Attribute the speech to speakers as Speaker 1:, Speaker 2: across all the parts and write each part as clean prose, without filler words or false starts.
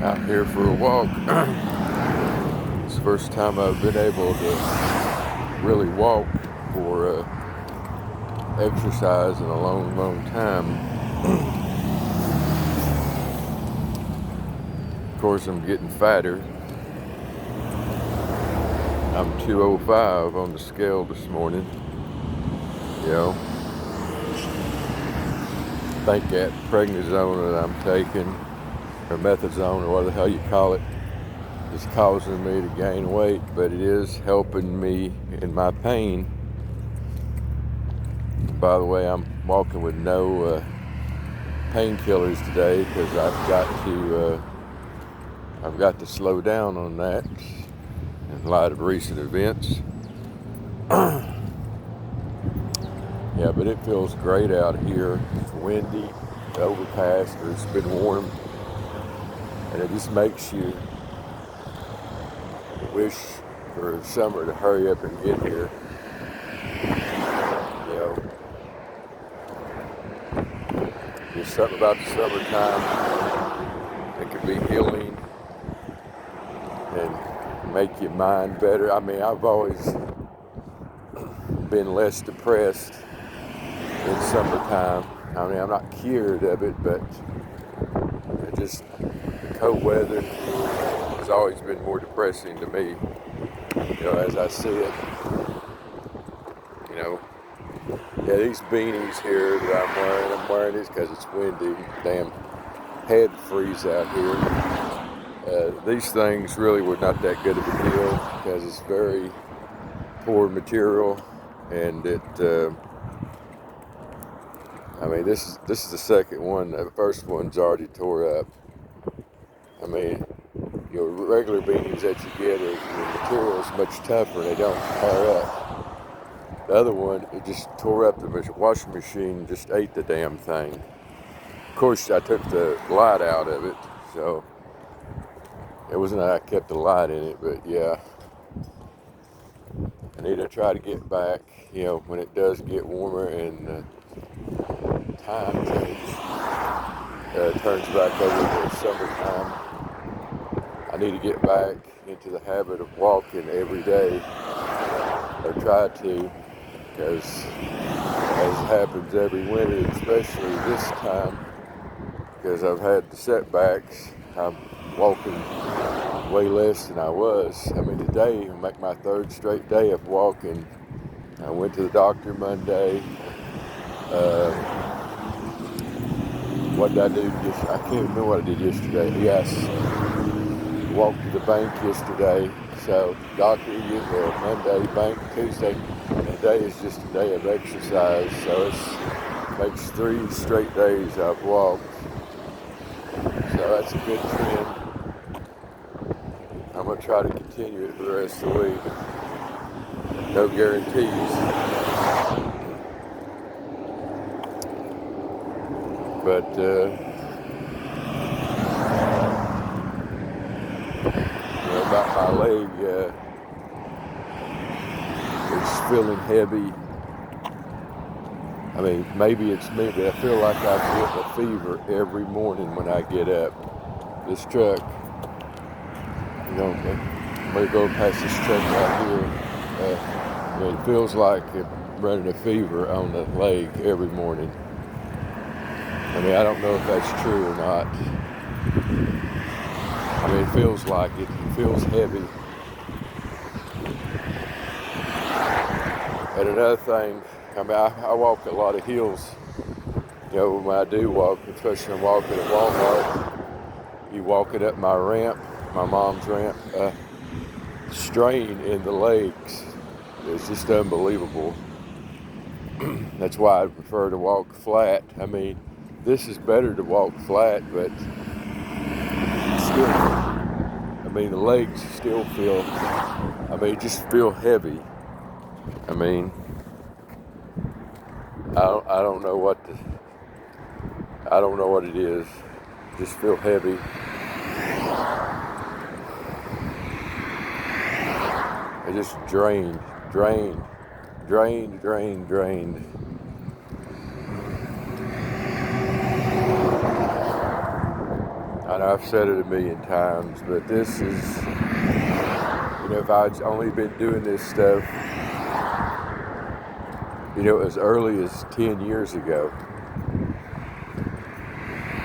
Speaker 1: Out here for a walk. It's the first time I've been able to really walk for exercise in a long time. Of course, I'm getting fatter. I'm 205 on the scale this morning. You know, I think that prednisone that I'm taking, or methadone, or what the hell you call it, is causing me to gain weight, but it is helping me in my pain. By the way, I'm walking with no painkillers today because I've got to slow down on that in light of recent events. Yeah, but it feels great out here. It's windy, overcast, or it's been warm, and it just makes you wish for summer to hurry up and get here. You know, there's something about the summertime that can be healing and make your mind better. I mean, I've always been less depressed in summertime. I mean, I'm not cured of it, but just the cold weather has always been more depressing to me, you know, as I see it. You know, yeah, these beanies here that I'm wearing these because it's windy. Damn head freeze out here. These things really were not that good of a deal because it's very poor material, and it I mean, this is the second one. The first one's already tore up. I mean, your regular beanies that you get, the material is much tougher and they don't tear up. The other one, it just tore up. The washing machine just ate the damn thing. Of course, I took the light out of it, so it wasn't that I kept the light in it, but yeah. I need to try to get back, you know, when it does get warmer and time turns back over to summertime. I need to get back into the habit of walking every day, or try to, because as happens every winter, especially this time, because I've had the setbacks, I'm walking way less than I was. I mean, today will make my third straight day of walking. I went to the doctor Monday. What did I do? I can't remember what I did yesterday. Yes, walked to the bank yesterday. So doctor, you go Monday, bank Tuesday, and today is just a day of exercise. So it makes 3 straight days I've walked. So that's a good trend. I'm gonna try to continue it for the rest of the week. No guarantees. But you know, about my leg, it's feeling heavy. I mean, maybe it's me, but I feel like I get a fever every morning when I get up. This truck, you know, I'm gonna go past this truck right here. It feels like I'm running a fever on the leg every morning. I mean, I don't know if that's true or not. I mean, it feels like it. It feels heavy. And another thing, I mean, I walk a lot of hills. You know, when I do walk, especially when I'm walking at Walmart, you walking up my ramp, my mom's ramp, strain in the legs is just unbelievable. That's why I prefer to walk flat. I mean, this is better to walk flat, but still, I mean, the legs still feel, just feel heavy. I mean, I don't know what it is. Just feel heavy. I just drained. I know I've said it a million times, but this is, if I'd only been doing this stuff, as early as 10 years ago,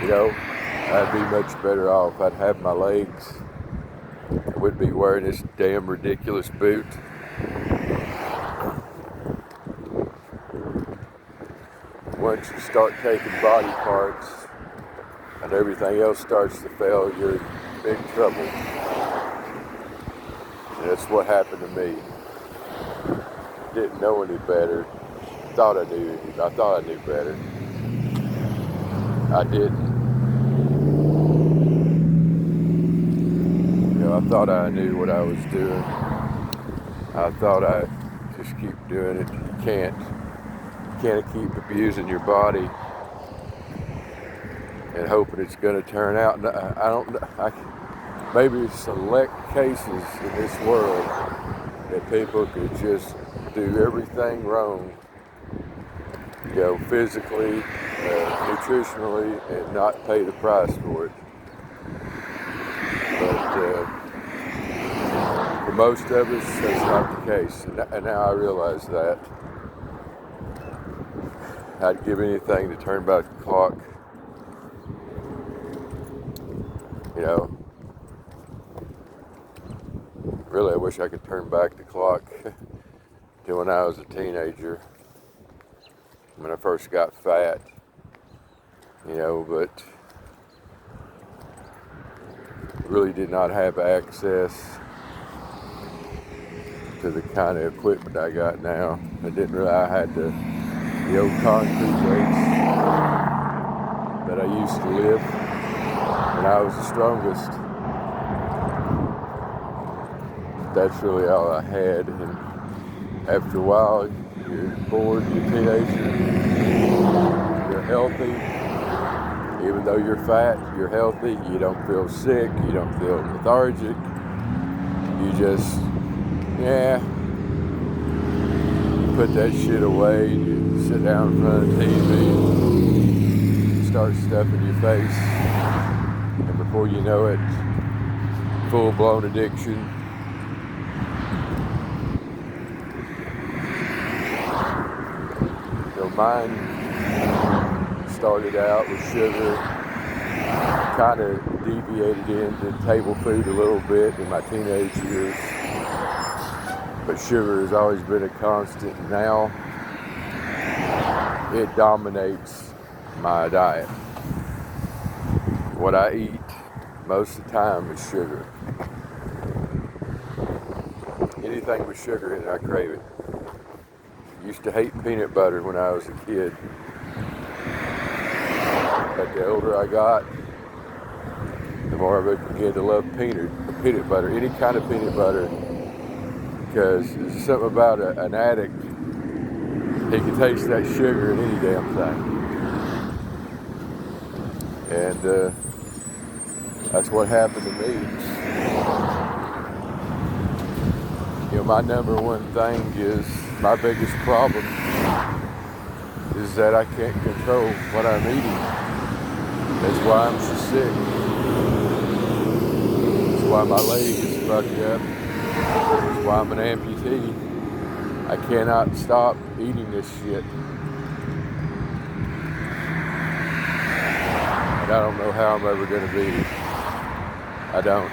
Speaker 1: I'd be much better off. I'd have my legs. I wouldn't be wearing this damn ridiculous boot. Once you start taking body parts and everything else starts to fail, you're in big trouble. And that's what happened to me. Didn't know any better. Thought I knew better. I didn't. I thought I knew what I was doing. I thought I'd just keep doing it. You can't keep abusing your body and hoping it's going to turn out. Maybe select cases in this world that people could just do everything wrong, physically, nutritionally, and not pay the price for it. But for most of us, that's not the case, and now I realize that. I'd give anything to turn back the clock. Really, I wish I could turn back the clock to when I was a teenager, when I first got fat, but really did not have access to the kind of equipment I got now. I had the old concrete weights that I used to lift when I was the strongest. That's really all I had, and after a while, you're bored, you're a teenager, you're healthy. Even though you're fat, you're healthy, you don't feel sick, you don't feel lethargic. You just, you put that shit away, you sit down in front of the TV, start stuffing your face, and before you know it, full-blown addiction. Mine started out with sugar, kind of deviated into table food a little bit in my teenage years, but sugar has always been a constant. Now it dominates my diet. What I eat most of the time is sugar. Anything with sugar in it, I crave it. Used to hate peanut butter when I was a kid, but the older I got, the more I began to love peanut butter, any kind of peanut butter, because there's something about an addict. He can taste that sugar in any damn thing, and that's what happened to me. My number one thing is, my biggest problem is that I can't control what I'm eating. That's why I'm so sick. That's why my leg is fucked up. That's why I'm an amputee. I cannot stop eating this shit. And I don't know how I'm ever going to beat it. I don't.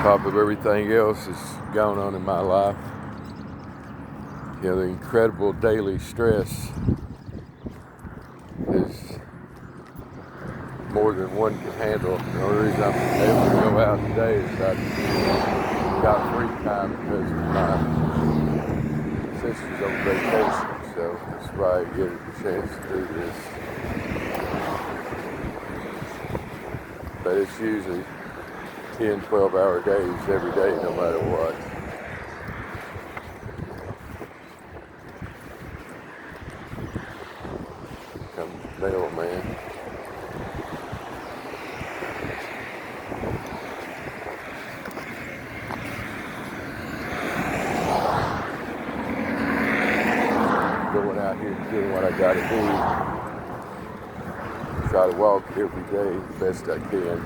Speaker 1: On top of everything else that's going on in my life, the incredible daily stress is more than one can handle. The only reason I'm able to go out today is I've got free time because my sister's on vacation, so that's why I get a chance to do this. But it's usually 10, 12-hour days every day, no matter what. Comes the mailman. out here doing what I got to do. Try to walk every day the best I can.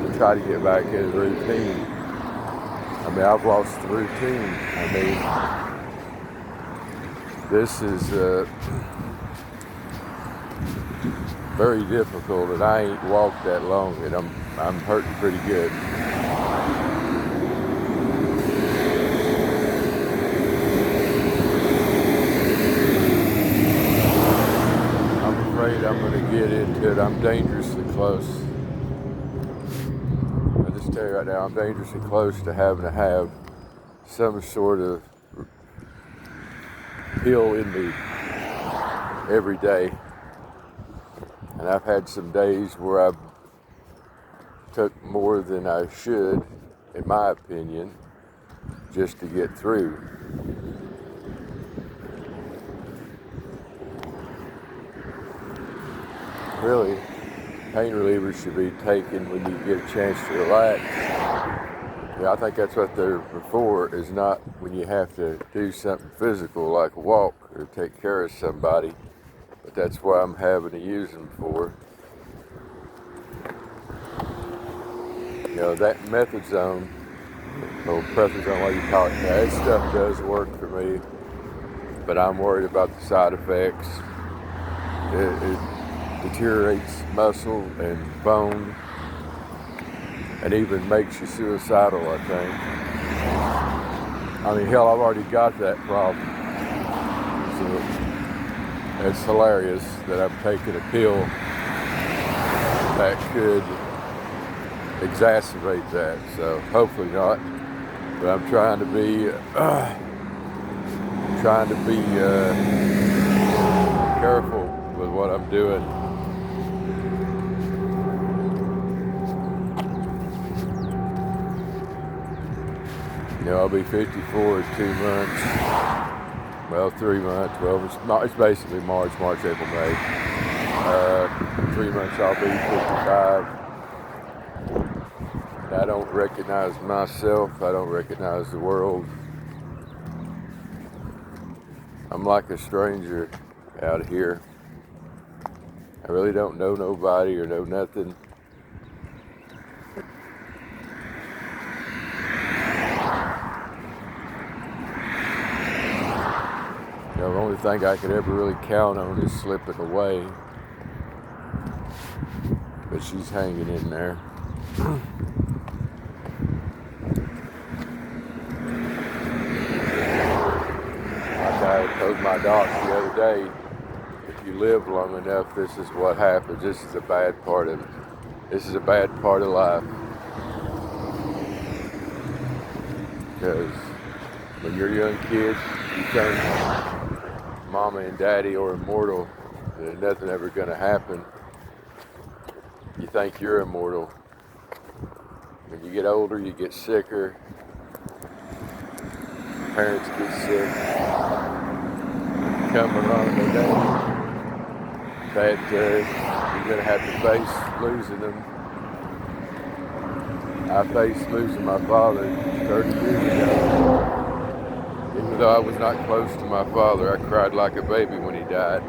Speaker 1: And try to get back in the routine. I mean, I've lost the routine. I mean, this is very difficult, and I ain't walked that long, and I'm hurting pretty good. I'm afraid I'm going to get into it. I'm dangerously close. I just tell you right now, I'm dangerously close to having to have some sort of pill in me every day. And I've had some days where I've took more than I should, in my opinion, just to get through. Really, pain relievers should be taken when you get a chance to relax. Yeah, I think that's what they're for, is not when you have to do something physical like walk or take care of somebody. But that's why I'm having to use them for. You know, that methadone, or prednisone, what you call it, that stuff does work for me. But I'm worried about the side effects. It deteriorates muscle and bone, and even makes you suicidal, I think. I mean, hell, I've already got that problem. So it's hilarious that I'm taking a pill that could exacerbate that. So hopefully not. But I'm trying to be careful with what I'm doing. You know, I'll be 54 in 2 months. Well, 3 months. Well, it's basically March, April, May. 3 months I'll be 55. And I don't recognize myself. I don't recognize the world. I'm like a stranger out here. I really don't know nobody or know nothing. You know, the only thing I could ever really count on is slipping away. But she's hanging in there. Like I told my doc the other day, if you live long enough, this is what happens. This is a bad part of it. This is a bad part of life. Because when you're a young kid, you think mama and daddy are immortal, and there's nothing ever going to happen. You think you're immortal. When you get older, you get sicker. Parents get sick. Come around the day that you're going to have to face losing them. I faced losing my father 30 years ago. Even though I was not close to my father, I cried like a baby when he died.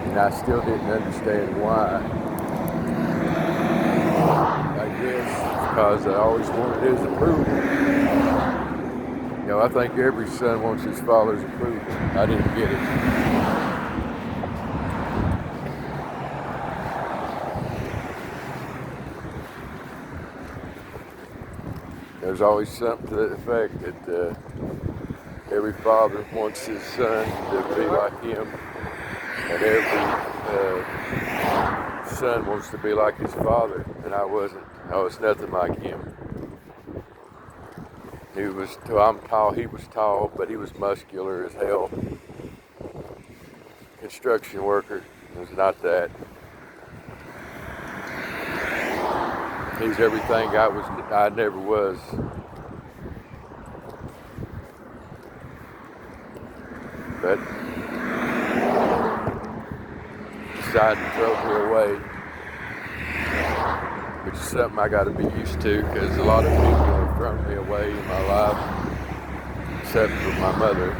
Speaker 1: And I still didn't understand why. I guess it's because I always wanted his approval. You know, I think every son wants his father's approval. I didn't get it. There's always something to that effect that every father wants his son to be like him, and every son wants to be like his father, and I wasn't. I was nothing like him. I'm tall, he was tall, but he was muscular as hell. Construction worker, was not that. He's everything I never was. But decided to throw me away, which is something I got to be used to, because a lot of people have thrown me away in my life, except for my mother.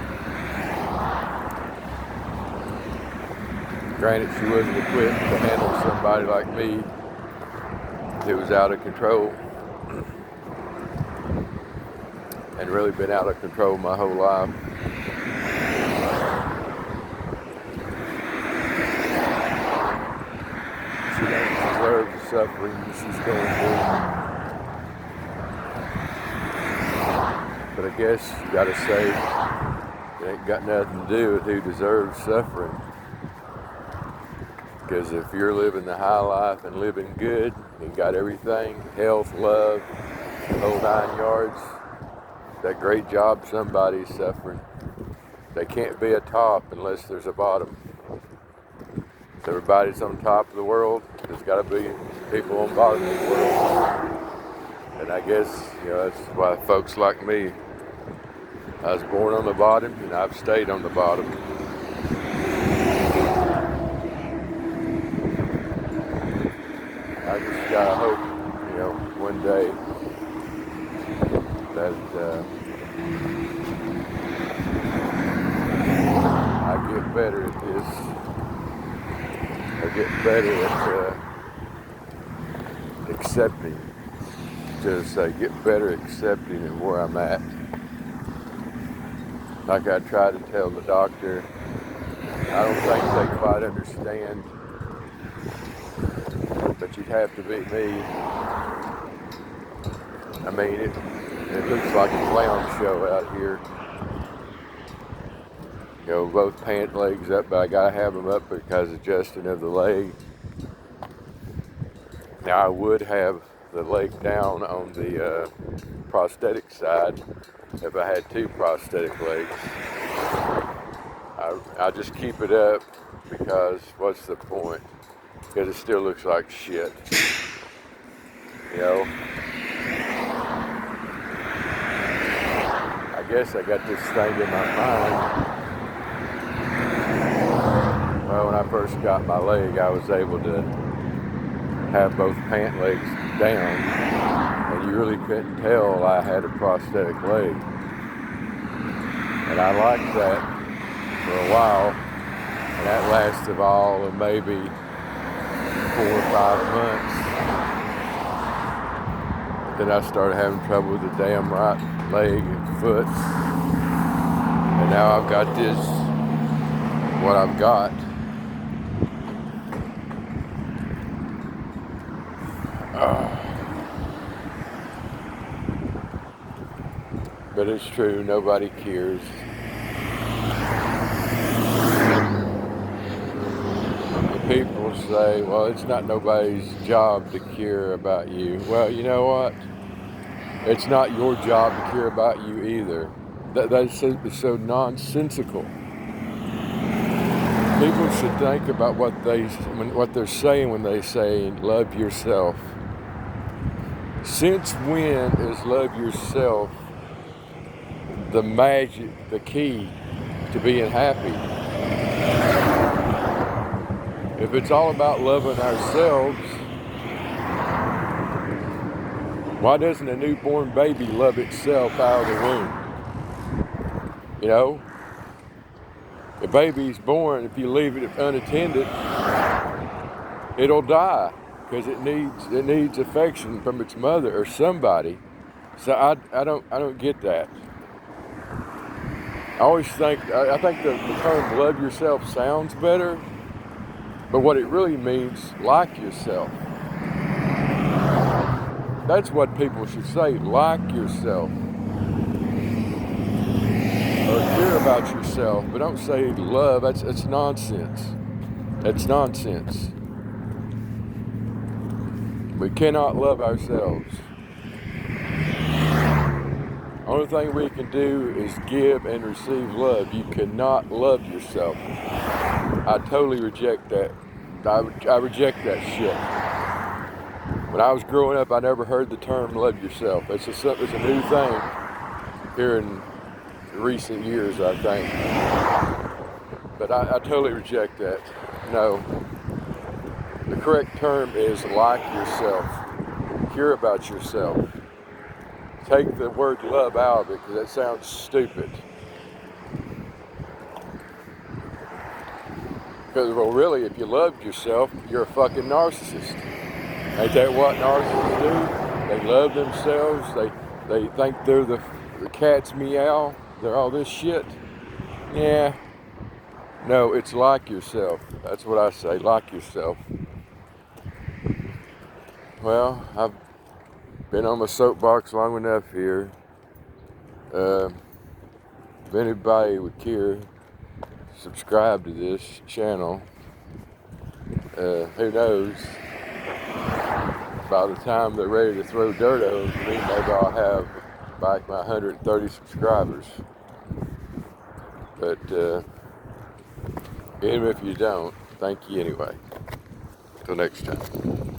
Speaker 1: Granted, she wasn't equipped to handle somebody like me who was out of control and really been out of control my whole life. She don't deserve the suffering that she's going through. But I guess you gotta say it ain't got nothing to do with who deserves suffering. Because if you're living the high life and living good and got everything, health, love, the whole 9 yards, that great job somebody's suffering. They can't be a top unless there's a bottom. If everybody's on top of the world, there's got to be people on the bottom of the world. And I guess, that's why folks like me, I was born on the bottom and I've stayed on the bottom. I just gotta hope, one day that I get better at this. I get better at accepting. Just get better at accepting of where I'm at. Like I try to tell the doctor, I don't think they quite understand. But you'd have to be me. I mean, it looks like a clown show out here. Both pant legs up, but I gotta have them up because of adjusting of the leg. Now I would have the leg down on the prosthetic side if I had 2 prosthetic legs. I just keep it up because what's the point? Because it still looks like shit. I guess I got this thing in my mind. Well, when I first got my leg, I was able to have both pant legs down, and you really couldn't tell I had a prosthetic leg. And I liked that for a while, and that lasted all of maybe 4 or 5 months. Then I started having trouble with the damn right leg and foot. And now I've got this, what I've got. But it's true, nobody cares. People say, well, it's not nobody's job to care about you. Well, you know what? It's not your job to care about you either. That's so nonsensical. People should think about what they're saying when they say love yourself. Since when is love yourself the magic, the key to being happy? If it's all about loving ourselves, why doesn't a newborn baby love itself out of the womb? A baby's born, if you leave it unattended, it'll die because it needs affection from its mother or somebody. So I don't get that. I think the term love yourself sounds better, but what it really means, like yourself. That's what people should say, like yourself. Or care about yourself, but don't say love. That's nonsense. That's nonsense. We cannot love ourselves. Only thing we can do is give and receive love. You cannot love yourself. I totally reject that. I reject that shit. When I was growing up, I never heard the term love yourself. It's a new thing here in recent years, I think. But I totally reject that. No. The correct term is like yourself. Care about yourself. Take the word love out of it because that sounds stupid. Because, well, really, if you loved yourself, you're a fucking narcissist. Ain't that what narcissists do? They love themselves. They think they're the cat's meow. They're all this shit. Yeah. No, it's like yourself. That's what I say. Like yourself. Well, I've been on my soapbox long enough here. If anybody would care, subscribe to this channel. Who knows? By the time they're ready to throw dirt over me, maybe I'll have back my 130 subscribers. But even if you don't, thank you anyway. Till next time.